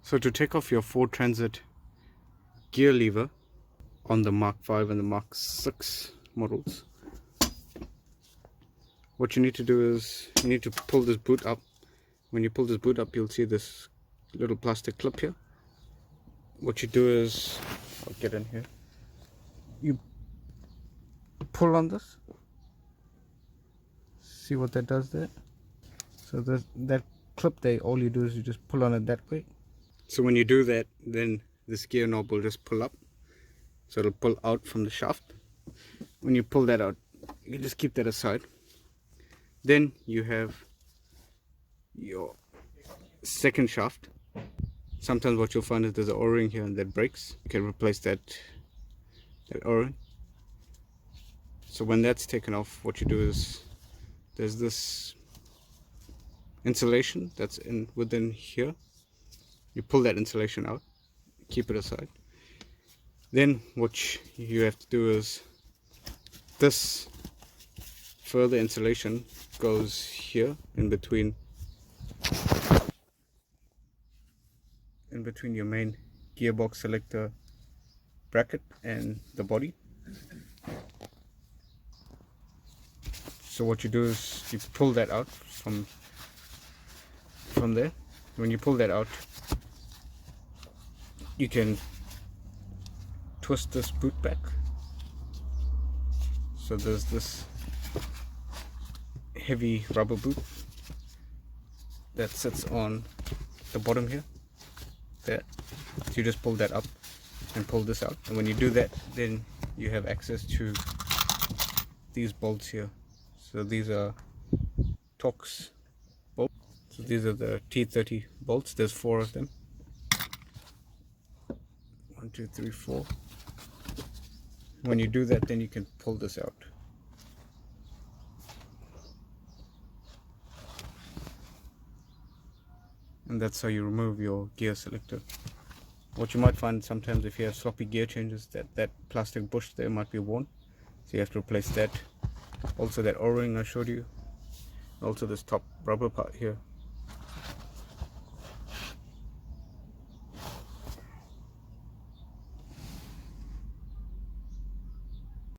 So to take off your Ford Transit gear lever on the Mark 5 and the Mark 6 models, what you need to do is you need to pull this boot up. When you pull this boot up, you'll see this little plastic clip here. What you do is, I'll get in here, you pull on this, see what that does there. So that clip there, all you do is you just pull on it that way. So when you do that, then this gear knob will just pull up, so it'll pull out from the shaft. When you pull that out, you just keep that aside. Then you have your second shaft. Sometimes what you'll find is there's an o-ring here and that breaks. You can replace that o-ring. So when that's taken off, what you do is there's this insulation that's within here. You pull that insulation out, keep it aside. Then what you have to do is this further insulation goes here in between your main gearbox selector bracket and the body. So what you do is you pull that out from there. When you pull that out, you can twist this boot back. So there's this heavy rubber boot that sits on the bottom here. There. So you just pull that up and pull this out. And when you do that, then you have access to these bolts here. So these are Torx bolts. So these are the T30 bolts. There's 4 of them. 1, 2, 3, 4. When you do that, then you can pull this out. And that's how you remove your gear selector. What you might find sometimes if you have sloppy gear changes, that plastic bush there might be worn. So you have to replace that. Also that o-ring I showed you. Also this top rubber part here.